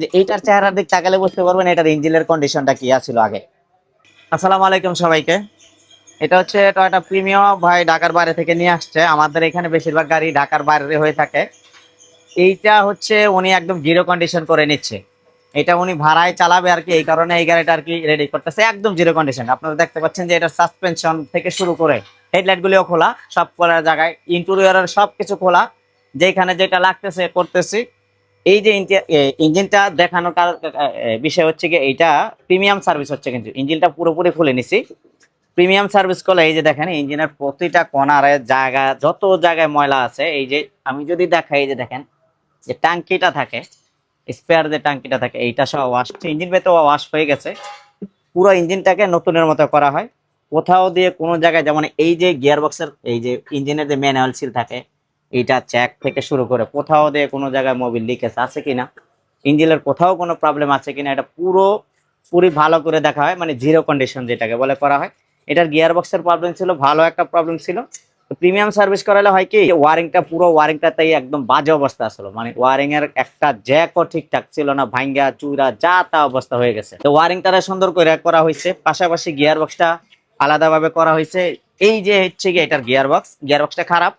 যে এইটার চেহারার দিক তাকালে বুঝতে পারবেন এটার ইঞ্জিনের কন্ডিশনটা কি ছিল আগে। আসসালামু আলাইকুম সবাইকে। এটা হচ্ছে টয়োটা প্রিমিয়াম ভাই ঢাকার বাইরে থেকে নিয়ে আসছে। আমাদের এখানে বেশিরভাগ গাড়ি ঢাকার বাইরে হয়ে থাকে। এইটা হচ্ছে উনি একদম জিরো কন্ডিশন করে নিচ্ছে। এটা উনি ভাড়ায় চালাবে আর কি, এই কারণে এই গাড়িটা আর কি রেডি করতেছে একদম জিরো কন্ডিশন। আপনারা দেখতে পাচ্ছেন যে এটা সাসপেনশন থেকে শুরু করে হেডলাইট গুলিও খোলা, সব খোলার জায়গায় ইন্টেরিয়রের সবকিছু খোলা, যেখানে যেটা লাগতেছে করতেছি। এই যে ইঞ্জিনটা দেখানোর বিষয় হচ্ছে কি, এইটা প্রিমিয়াম সার্ভিস হচ্ছে, কিন্তু ইঞ্জিনটা পুরোপুরি খুলে নিছি। প্রিমিয়াম সার্ভিস করলে এই যে দেখেন ইঞ্জিনের প্রতিটা কর্নারে জায়গা, যত জায়গায় ময়লা আছে, এই যে আমি যদি দেখাই, এই যে দেখেন যে ট্যাঙ্কিটা থাকে, স্পেয়ার যে ট্যাঙ্কিটা থাকে, এইটা সব ওয়াশ, ইঞ্জিন ভেতর ওয়াশ হয়ে গেছে। পুরো ইঞ্জিনটাকে নতুনের মতো করা হয়। কোথাও দিয়ে কোনো জায়গায়, যেমন এই যে গিয়ার বক্সের এই যে ইঞ্জিনের যে ম্যানুয়াল সিল থাকে, এইটা চেক থেকে শুরু করে কোথাও দিয়ে কোনো জায়গায় মোবিল লিকেজ আছে কিনা, ইঞ্জিনের কোথাও কোনো প্রবলেম আছে কিনা, এটা পুরি ভালো করে দেখা হয়, মানে জিরো কন্ডিশন যেটাকে বলে করা হয়। এটার গিয়ার বক্সের প্রবলেম ছিল, ভালো একটা প্রবলেম ছিল। প্রিমিয়াম সার্ভিস করালে হয় কি, ওয়ারিংটা পুরো ওয়ারিংটাতেই একদম বাজে অবস্থা ছিল, মানে ওয়ারিং এর একটা জ্যাকও ঠিকঠাক ছিল না, ভাঙ্গা চুরা যা তা অবস্থা হয়ে গেছে। তো ওয়ারিংটা সুন্দর করে করা হয়েছে, পাশাপাশি গিয়ার বক্সটা আলাদাভাবে করা হয়েছে। এই যে হচ্ছে কি এটার গিয়ার বক্সটা খারাপ।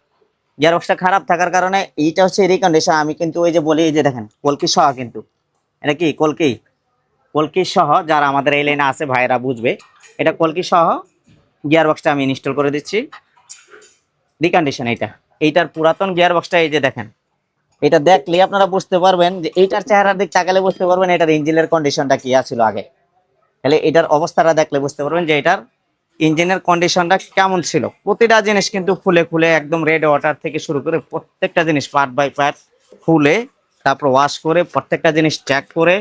গিয়ার বক্সটা খারাপ থাকার কারণে এইটা হচ্ছে রিকন্ডিশন। আমি কিন্তু ওই যে বলি, এই যে দেখেন কলকি সহ, কিন্তু এটা কি কলকি, কলকি সহ যারা আমাদের এই লাইনে আছে ভাইরা বুঝবে, এটা কলকি সহ গিয়ার বক্সটা আমি ইনস্টল করে দিচ্ছি। রিকন্ডিশন এইটার পুরাতন গিয়ার বক্সটা, এই যে দেখেন, এটা দেখলে আপনারা বুঝতে পারবেন যে এইটার চেহারার দিক তাকালে বুঝতে পারবেন এটার ইঞ্জিনের কন্ডিশনটা কি ছিল আগে। তাহলে এটার অবস্থাটা দেখলে বুঝতে পারবেন যে এটার ইঞ্জিনের কন্ডিশনটা কেমন ছিল। প্রতিটা জিনিস কিন্তু খুলে খুলে একদম রেড ওয়াটার থেকে শুরু করে প্রত্যেকটা জিনিস পার্ট বাই পার্ট খুলে, তারপর ওয়াশ করে প্রত্যেকটা জিনিস চেক করে,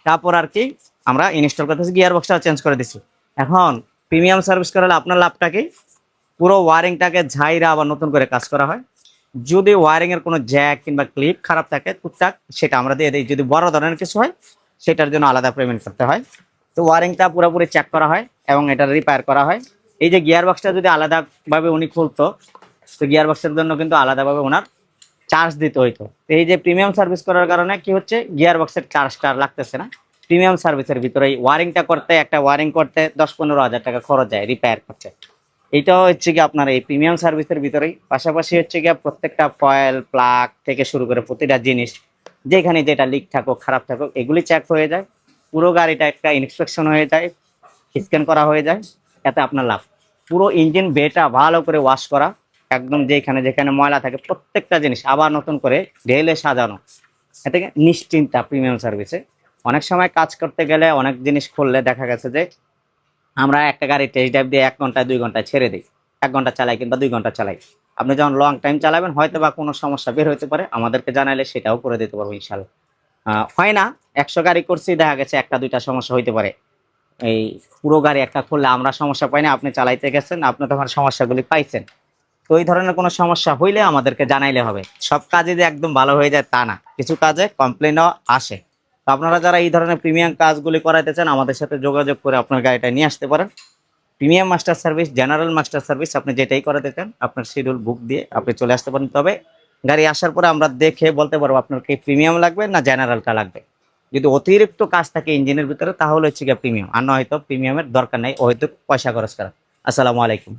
তারপর আর কি আমরা ইনস্টল করতেছি, গিয়ার বক্সটা চেঞ্জ করে দিচ্ছি। এখন প্রিমিয়াম সার্ভিস করালে আপনার লাভটা কি, পুরো ওয়ারিংটাকে ঝাইরা আবার নতুন করে কাজ করা হয়। যদি ওয়ারিং এর কোনো জ্যাক কিংবা ক্লিপ খারাপ থাকে টুকটাক, সেটা আমরা দিয়ে দিই। যদি বড় ধরনের কিছু হয়, সেটার জন্য আলাদা পেমেন্ট করতে হয়। তো ওয়ারিংটা পুরোপুরি চেক করা হয় এবং এটা রিপেয়ার করা হয়। এই যে গিয়ার বক্সটা যদি আলাদাভাবে উনি খুলতো, তো গিয়ার বক্সের জন্য কিন্তু আলাদাভাবে ওনার চার্জ দিতে হইতো। এই যে প্রিমিয়াম সার্ভিস করার কারণে কি হচ্ছে, গিয়ার বক্সের চার্জটা লাগতেছে না। প্রিমিয়াম সার্ভিসের ভিতরে ওয়ারিংটা করতে, একটা ওয়ারিং করতে 10-15 হাজার টাকা খরচ যায় রিপেয়ার করতে। এইটাও হচ্ছে কি আপনার এই প্রিমিয়াম সার্ভিসের ভিতরেই। পাশাপাশি হচ্ছে গিয়ে প্রত্যেকটা ফয়েল প্লাগ থেকে শুরু করে প্রতিটা জিনিস, যেখানে যেটা লিক থাকুক খারাপ থাকুক, এগুলি চেক হয়ে যায়। পুরো গাড়িটা একটা ইন্সপেকশন হয়ে যায়, স্ক্যান করা হয়ে যায়। এতে আপনার লাভ। পুরো ইঞ্জিন বেটা ভালো করে ওয়াশ করা, একদম যেখানে যেখানে ময়লা থাকে প্রত্যেকটা জিনিস আবার নতুন করে ঢেলে সাজানো। এতে নিশ্চিন্তা প্রিমিয়াম সার্ভিসে। অনেক সময় কাজ করতে গেলে অনেক জিনিস খুললে দেখা গেছে যে আমরা একটা গাড়ি টেস্ট ড্রাইভ দিয়ে 1 ঘন্টায় 2 ঘন্টায় ছেড়ে দিই, 1 ঘন্টা চালাই কিংবা 2 ঘন্টা চালাই। আপনি যখন লং টাইম চালাবেন হয়তো বা কোনো সমস্যা বের হতে পারে, আমাদেরকে জানাইলে সেটাও করে দিতে পারবো ইনশাল্লাহ। হয় না, 100 গাড়ি করছি, দেখা গেছে 1-2টা সমস্যা হইতে পারে। এই পুরো গাড়ি একটা খুললে আমরা সমস্যা পাই না, আপনি চালাইতে গেছেন, আপনি তখন সমস্যাগুলি পাইছেন। তো এই ধরনের কোনো সমস্যা হইলে আমাদেরকে জানাইলে হবে। সব কাজে যে একদম ভালো হয়ে যায় তা না, কিছু কাজে কমপ্লেনও আসে। তো আপনারা যারা এই ধরনের প্রিমিয়াম কাজগুলি করাইতে চান, আমাদের সাথে যোগাযোগ করে আপনার গাড়িটা নিয়ে আসতে পারেন। Premium master service, general master service, আপনি যেটাই করাতে চান আপনার শিডিউল বুক দিয়ে আপনি চলে আসতে পারেন। তবে গাড়ি আসার পরে আমরা দেখে বলতে পারবো আপনার কি প্রিমিয়াম লাগবে না জেনারেলটা লাগবে। যদি অতিরিক্ত কাজ থাকে ইঞ্জিনের ভিতরে, তাহলে হচ্ছে গিয়ে প্রিমিয়াম, আর নয়তো প্রিমিয়ামের দরকার নেই, হয়তো পয়সা খরচ করা। আসসালামু আলাইকুম।